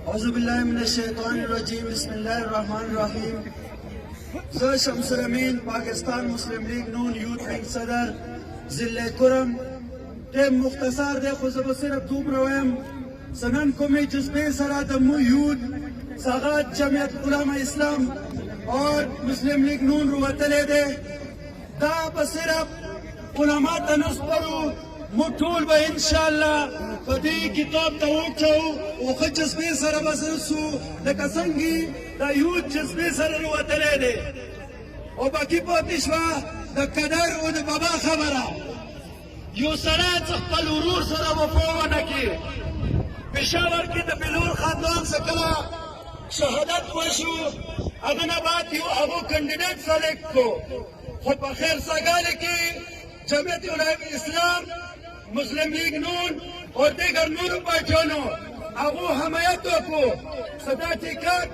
أعوذ بالله من الشیطان الرجیم بسم الله الرحمن الرحیم زه شمس الامین پاکستان مسلم لیگ نون یوت ونگ صدر ضلع کرم ټیم مختصر دی خو زه به صرف دومره وایم سنن کومې جذبې سره د مو یوت څخه جمعیت علماء اسلام اور مسلم لیگ نون وروتلی دی دا به صرف علما ته نه سپارو موږ ټول به انشاءالله په دې کتاب ته وچوو او ښه جذبې سره به سو لکه څنګه دا یوت جذبې سره وروتلی دی او باقي پاتې شوه د قدر او د بابا خبره یو سړی چې خپل ورور سره وفا ونه کړي پېښور کې د بلور خاندان څخه کله شهادت وشو هغه نه بعد یو هغه کینډیډیټ سلیکټ کړو خو په خیر ساګانې کې جمعیت علماء اسلام مسلم لیگ نون اور دیگر نورو پارټیانو هغو حمایت وکړو چې دا ټکټ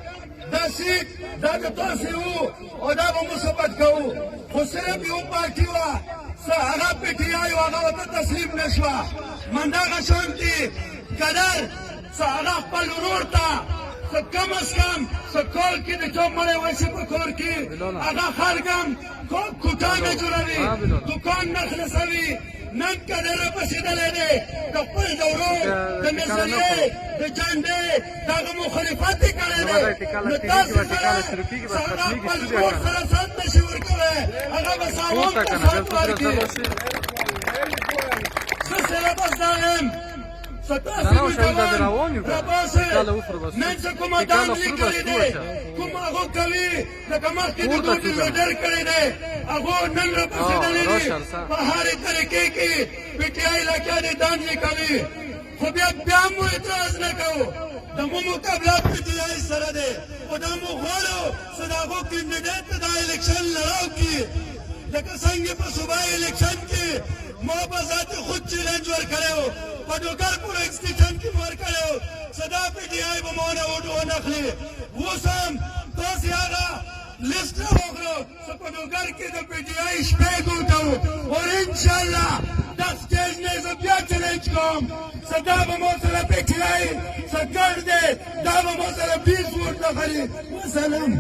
دا سیټ دا د تاسې وو او دا به مثبت کوو خو صرف یو پارټي وه څه هغه پی ټي آی و هغه ورته تسلیم نه شوه همدغه شانتې قدر څه هغه خپل ورور ته څه کم از کم څه کال کې د چا مړی وشي په کور کې هغه خلک هم کوټانه جوړوي دوکان نه خلاصوي نن قدر رسېدلی دی د خپل د ورور د نظریې د جنډې د هغه مخالفت یې کړی دی نو تاسې سره څه هغه خپل کور سره سات نه شي ورکوی هغه به سامان ته سات ورکړي زه سیلابس دا یم ستاسې نوجوان راباسئ نن چې کومه دام لیکلی دی کوم هغو کوي لکه مخکې د دوی لیډر کړی دی هغو نن راپسېدلي دي په هرې طریقې کې پي ټي آی لکیانې دام لیکوي خو بیا هم مو اعتراض نه کوو د مو مقابله پي ټي آی سره دی خو دا مو غواړو چې د هغو کینډیډیټ ته دا الیکشن لړاو کړي لکه څنګه په صوبایي الیکشن کې ما په ذات خود چیلنج ورکړی و په ډوګر پور ایکسټیشن کې مو ورکړی و چې دا پي ټي آی به مو ونه اخلي اوس هم تاسې هغه لیست راوغلو چې په ډوګر کې د پي ټي آی شپې ګوټه و اور انشاءالله دا سټیج نه زه بیا چیلنج کوم چې دا به مو سره پي ټي آی چې ګډ دی دا به مو سره 20 ووټ اخلي وسلام